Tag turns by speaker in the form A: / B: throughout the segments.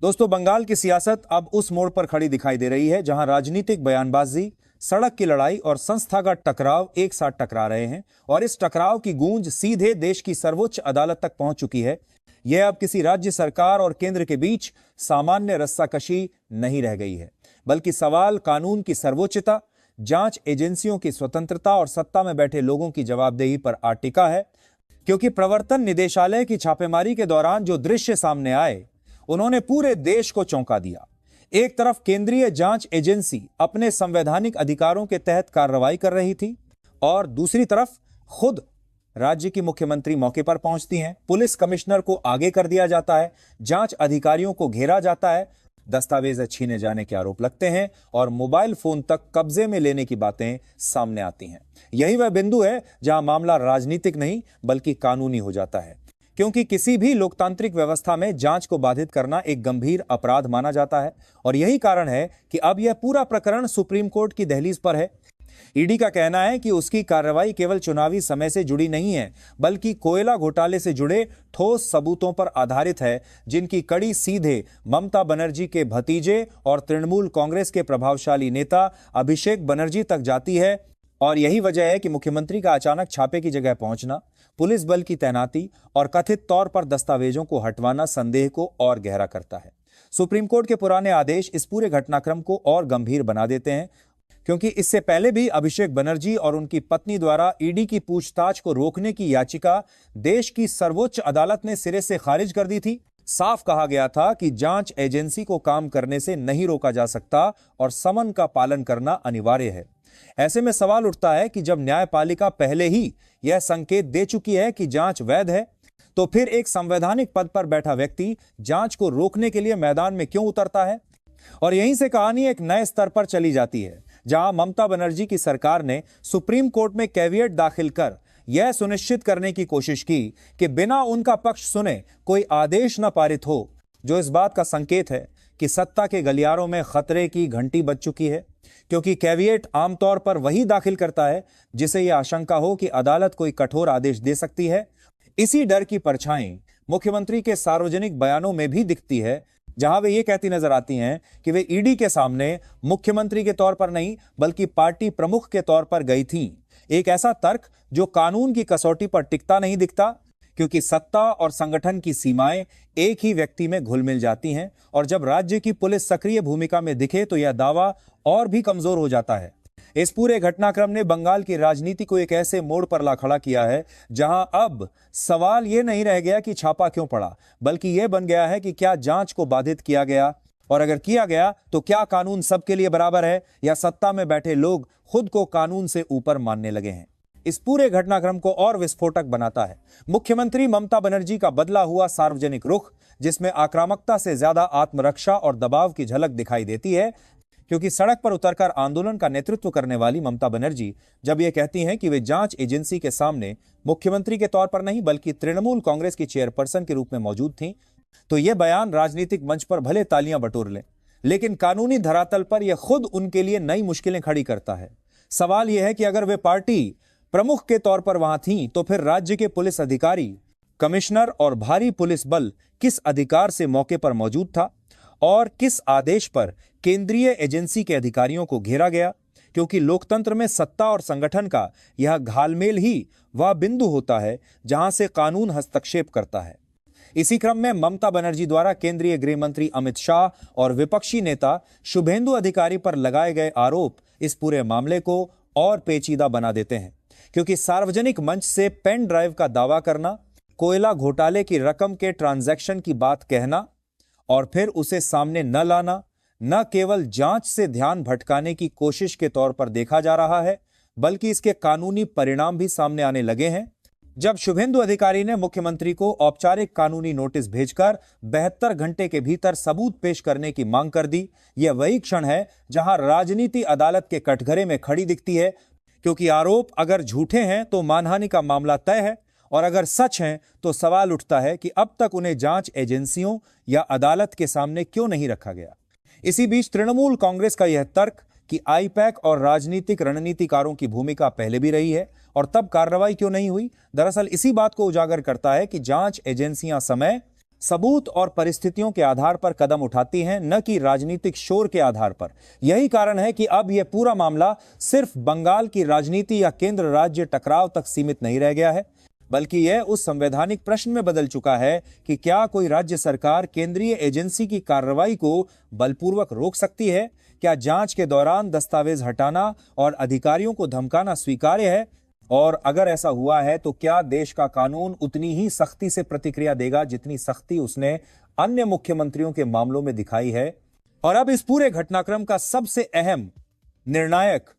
A: दोस्तों, बंगाल की सियासत अब उस मोड़ पर खड़ी दिखाई दे रही है जहां राजनीतिक बयानबाजी, सड़क की लड़ाई और संस्थागत टकराव एक साथ टकरा रहे हैं और इस टकराव की गूंज सीधे देश की सर्वोच्च अदालत तक पहुंच चुकी है। यह अब किसी राज्य सरकार और केंद्र के बीच सामान्य रस्साकशी नहीं रह गई है, बल्कि सवाल कानून की सर्वोच्चता, जांच एजेंसियों की स्वतंत्रता और सत्ता में बैठे लोगों की जवाबदेही पर आ टिका है। क्योंकि प्रवर्तन निदेशालय की छापेमारी के दौरान जो दृश्य सामने आए, उन्होंने पूरे देश को चौंका दिया। एक तरफ केंद्रीय जांच एजेंसी अपने संवैधानिक अधिकारों के तहत कार्रवाई कर रही थी और दूसरी तरफ खुद राज्य की मुख्यमंत्री मौके पर पहुंचती हैं। पुलिस कमिश्नर को आगे कर दिया जाता है, जांच अधिकारियों को घेरा जाता है, दस्तावेज छीने जाने के आरोप लगते हैं और मोबाइल फोन तक कब्जे में लेने की बातें सामने आती हैं। यही वह बिंदु है जहां मामला राजनीतिक नहीं बल्कि कानूनी हो जाता है, क्योंकि किसी भी लोकतांत्रिक व्यवस्था में जांच को बाधित करना एक गंभीर अपराध माना जाता है और यही कारण है कि अब यह पूरा प्रकरण सुप्रीम कोर्ट की दहलीज पर है। ईडी का कहना है कि उसकी कार्रवाई केवल चुनावी समय से जुड़ी नहीं है, बल्कि कोयला घोटाले से जुड़े ठोस सबूतों पर आधारित है, जिनकी कड़ी सीधे ममता बनर्जी के भतीजे और तृणमूल कांग्रेस के प्रभावशाली नेता अभिषेक बनर्जी तक जाती है। और यही वजह है कि मुख्यमंत्री का अचानक छापे की जगह पहुंचना, पुलिस बल की तैनाती और कथित तौर पर दस्तावेजों को हटवाना संदेह को और गहरा करता है। सुप्रीम कोर्ट के पुराने आदेश इस पूरे घटनाक्रम को और गंभीर बना देते हैं, क्योंकि इससे पहले भी अभिषेक बनर्जी और उनकी पत्नी द्वारा ईडी की पूछताछ को रोकने की याचिका देश की सर्वोच्च अदालत ने सिरे से खारिज कर दी थी। साफ कहा गया था कि जांच एजेंसी को काम करने से नहीं रोका जा सकता और समन का पालन करना अनिवार्य है। ऐसे में सवाल उठता है कि जब न्यायपालिका पहले ही यह संकेत दे चुकी है कि जांच वैध है, तो फिर एक संवैधानिक पद पर बैठा व्यक्ति जांच को रोकने के लिए मैदान में क्यों उतरता है? और यहीं से कहानी एक नए स्तर पर चली जाती है, जहां ममता बनर्जी की सरकार ने सुप्रीम कोर्ट में कैविएट दाखिल कर यह सुनिश्चित करने की कोशिश की कि बिना उनका पक्ष सुने कोई आदेश न पारित हो, जो इस बात का संकेत है कि सत्ता के गलियारों में खतरे की घंटी बज चुकी है। क्योंकि कैविएट आमतौर पर वही दाखिल करता है जिसे यह आशंका हो कि अदालत कोई कठोर आदेश दे सकती है। इसी डर की परछाई मुख्यमंत्री के सार्वजनिक बयानों में भी दिखती है, जहां वे ये कहती नजर आती हैं कि वे ईडी के सामने मुख्यमंत्री के तौर पर नहीं बल्कि पार्टी प्रमुख के तौर पर गई थीं। एक ऐसा तर्क जो कानून की कसौटी पर टिकता नहीं दिखता, क्योंकि सत्ता और संगठन की सीमाएं एक ही व्यक्ति में घुल मिल जाती हैं और जब राज्य की पुलिस सक्रिय भूमिका में दिखे तो यह दावा और भी कमजोर हो जाता है। इस पूरे घटनाक्रम ने बंगाल की राजनीति को एक ऐसे मोड़ पर ला खड़ा किया है जहां अब सवाल यह नहीं रह गया कि छापा क्यों पड़ा, बल्कि यह बन गया है कि क्या जांच को बाधित किया गया, और अगर किया गया तो क्या कानून सबके लिए बराबर है या सत्ता में बैठे लोग खुद को कानून से ऊपर मानने लगे हैं। इस पूरे घटनाक्रम को और विस्फोटक बनाता है मुख्यमंत्री ममता बनर्जी का बदला हुआ सार्वजनिक रुख, जिसमें आक्रामकता से ज्यादा आत्मरक्षा और दबाव की झलक दिखाई देती है। क्योंकि सड़क पर उतरकर आंदोलन का नेतृत्व करने वाली ममता बनर्जी जब ये कहती हैं कि वे जांच एजेंसी के सामने मुख्यमंत्री के तौर पर नहीं बल्कि तृणमूल कांग्रेस की चेयरपर्सन के रूप में मौजूद थीं, तो यह बयान राजनीतिक मंच पर भले तालियां बटोर लें, लेकिन कानूनी धरातल पर यह खुद उनके लिए नई मुश्किलें खड़ी करता है। सवाल यह है कि अगर वे पार्टी प्रमुख के तौर पर वहां थीं, तो फिर राज्य के पुलिस अधिकारी, कमिश्नर और भारी पुलिस बल किस अधिकार से मौके पर मौजूद था और किस आदेश पर केंद्रीय एजेंसी के अधिकारियों को घेरा गया? क्योंकि लोकतंत्र में सत्ता और संगठन का यह घालमेल ही वह बिंदु होता है जहां से कानून हस्तक्षेप करता है। इसी क्रम में ममता बनर्जी द्वारा केंद्रीय गृह मंत्री अमित शाह और विपक्षी नेता शुभेंदु अधिकारी पर लगाए गए आरोप इस पूरे मामले को और पेचीदा बना देते हैं। क्योंकि सार्वजनिक मंच से पेन ड्राइव का दावा करना, कोयला घोटाले की रकम के ट्रांजैक्शन की बात कहना और फिर उसे सामने न लाना न केवल जांच से ध्यान भटकाने की कोशिश के तौर पर देखा जा रहा है, बल्कि इसके कानूनी परिणाम भी सामने आने लगे हैं। जब शुभेंदु अधिकारी ने मुख्यमंत्री को औपचारिक कानूनी नोटिस भेजकर 72 घंटे के भीतर सबूत पेश करने की मांग कर दी, यह वही क्षण है जहां राजनीति अदालत के कटघरे में खड़ी दिखती है। क्योंकि आरोप अगर झूठे हैं तो मानहानि का मामला तय है, और अगर सच हैं तो सवाल उठता है कि अब तक उन्हें जांच एजेंसियों या अदालत के सामने क्यों नहीं रखा गया। इसी बीच तृणमूल कांग्रेस का यह तर्क कि आईपैक और राजनीतिक रणनीतिकारों की भूमिका पहले भी रही है और तब कार्रवाई क्यों नहीं हुई, दरअसल इसी बात को उजागर करता है कि जांच एजेंसियां समय सबूत और परिस्थितियों के आधार पर कदम उठाती हैं, न कि राजनीतिक शोर के आधार पर। यही कारण है कि अब यह पूरा मामला सिर्फ बंगाल की राजनीति या केंद्र राज्य टकराव तक सीमित नहीं रह गया है, बल्कि यह उस संवैधानिक प्रश्न में बदल चुका है कि क्या कोई राज्य सरकार केंद्रीय एजेंसी की कार्रवाई को बलपूर्वक रोक सकती है? क्या जांच के दौरान दस्तावेज हटाना और अधिकारियों को धमकाना स्वीकार्य है? और अगर ऐसा हुआ है तो क्या देश का कानून उतनी ही सख्ती से प्रतिक्रिया देगा जितनी सख्ती उसने अन्य मुख्यमंत्रियों के मामलों में दिखाई है? और अब इस पूरे घटनाक्रम का सबसे अहम, निर्णायक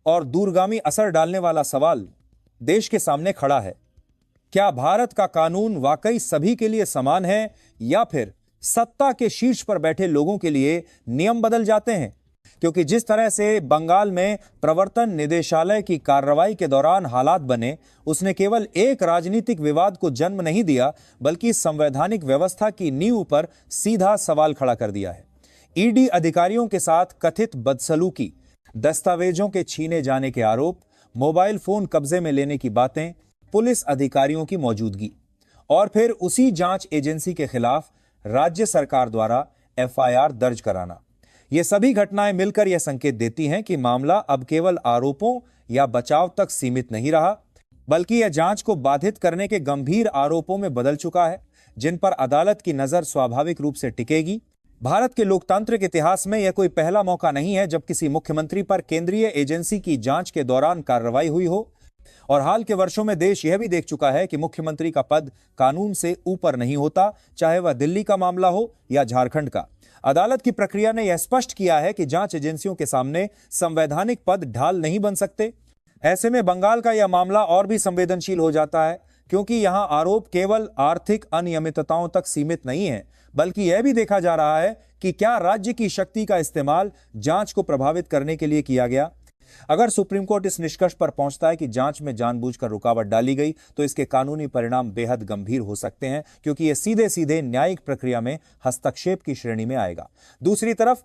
A: और दूरगामी असर डालने वाला सवाल देश के सामने खड़ा है। क्या भारत का कानून वाकई सभी के लिए समान है, या फिर सत्ता के शीर्ष पर बैठे लोगों के लिए नियम बदल जाते हैं? क्योंकि जिस तरह से बंगाल में प्रवर्तन निदेशालय की कार्रवाई के दौरान हालात बने, उसने केवल एक राजनीतिक विवाद को जन्म नहीं दिया, बल्कि संवैधानिक व्यवस्था की नींव पर सीधा सवाल खड़ा कर दिया है। ईडी अधिकारियों के साथ कथित बदसलूकी, दस्तावेजों के छीने जाने के आरोप, मोबाइल फोन कब्जे में लेने की बातें, पुलिस अधिकारियों की मौजूदगी और फिर उसी जांच एजेंसी के खिलाफ राज्य सरकार द्वारा एफआईआर दर्ज कराना, ये सभी घटनाएं मिलकर यह संकेत देती हैं कि मामला अब केवल आरोपों या बचाव तक सीमित नहीं रहा, बल्कि यह जांच को बाधित करने के गंभीर आरोपों में बदल चुका है, जिन पर अदालत की नजर स्वाभाविक रूप से टिकेगी। भारत के लोकतांत्रिक इतिहास में यह कोई पहला मौका नहीं है जब किसी मुख्यमंत्री पर केंद्रीय एजेंसी की जांच के दौरान कार्रवाई हुई हो। और हाल के वर्षों में देश यह भी देख चुका है कि मुख्यमंत्री का पद कानून से ऊपर नहीं होता, चाहे वह दिल्ली का मामला हो या झारखंड का। अदालत की प्रक्रिया ने यह स्पष्ट किया है कि जांच एजेंसियों के सामने संवैधानिक पद ढाल नहीं बन सकते। ऐसे में बंगाल का यह मामला और भी संवेदनशील हो जाता है, क्योंकि यहां आरोप केवल आर्थिक अनियमितताओं तक सीमित नहीं है, बल्कि यह भी देखा जा रहा है कि क्या राज्य की शक्ति का इस्तेमाल जांच को प्रभावित करने के लिए किया गया। अगर सुप्रीम कोर्ट इस निष्कर्ष पर पहुंचता है कि जांच में जानबूझकर रुकावट डाली गई, तो इसके कानूनी परिणाम बेहद गंभीर हो सकते हैं, क्योंकि यह सीधे सीधे न्यायिक प्रक्रिया में हस्तक्षेप की श्रेणी में आएगा। दूसरी तरफ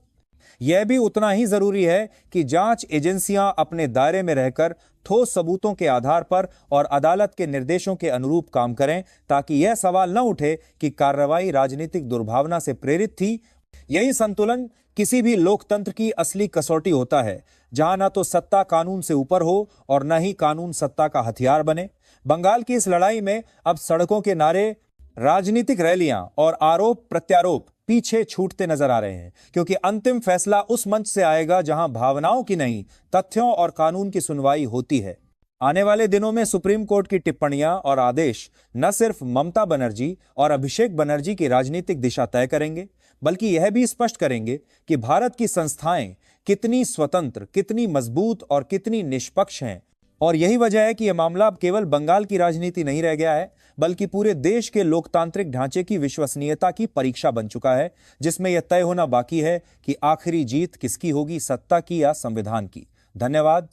A: यह भी उतना ही जरूरी है कि जांच एजेंसियां अपने दायरे में रहकर ठोस सबूतों के आधार पर और अदालत के निर्देशों के अनुरूप काम करें, ताकि यह सवाल न उठे कि कार्रवाई राजनीतिक दुर्भावना से प्रेरित थी। यही संतुलन किसी भी लोकतंत्र की असली कसौटी होता है, जहां न तो सत्ता कानून से ऊपर हो और न ही कानून सत्ता का हथियार बने। बंगाल की इस लड़ाई में अब सड़कों के नारे, राजनीतिक रैलियां और आरोप प्रत्यारोप पीछे छूटते नजर आ रहे हैं, क्योंकि अंतिम फैसला उस मंच से आएगा जहां भावनाओं की नहीं, तथ्यों और कानून की सुनवाई होती है। आने वाले दिनों में सुप्रीम कोर्ट की टिप्पणियां और आदेश न सिर्फ ममता बनर्जी और अभिषेक बनर्जी की राजनीतिक दिशा तय करेंगे, बल्कि यह भी स्पष्ट करेंगे कि भारत की संस्थाएं कितनी स्वतंत्र, कितनी मजबूत और कितनी निष्पक्ष हैं। और यही वजह है कि यह मामला अब केवल बंगाल की राजनीति नहीं रह गया है, बल्कि पूरे देश के लोकतांत्रिक ढांचे की विश्वसनीयता की परीक्षा बन चुका है, जिसमें यह तय होना बाकी है कि आखिरी जीत किसकी होगी, सत्ता की या संविधान की। धन्यवाद।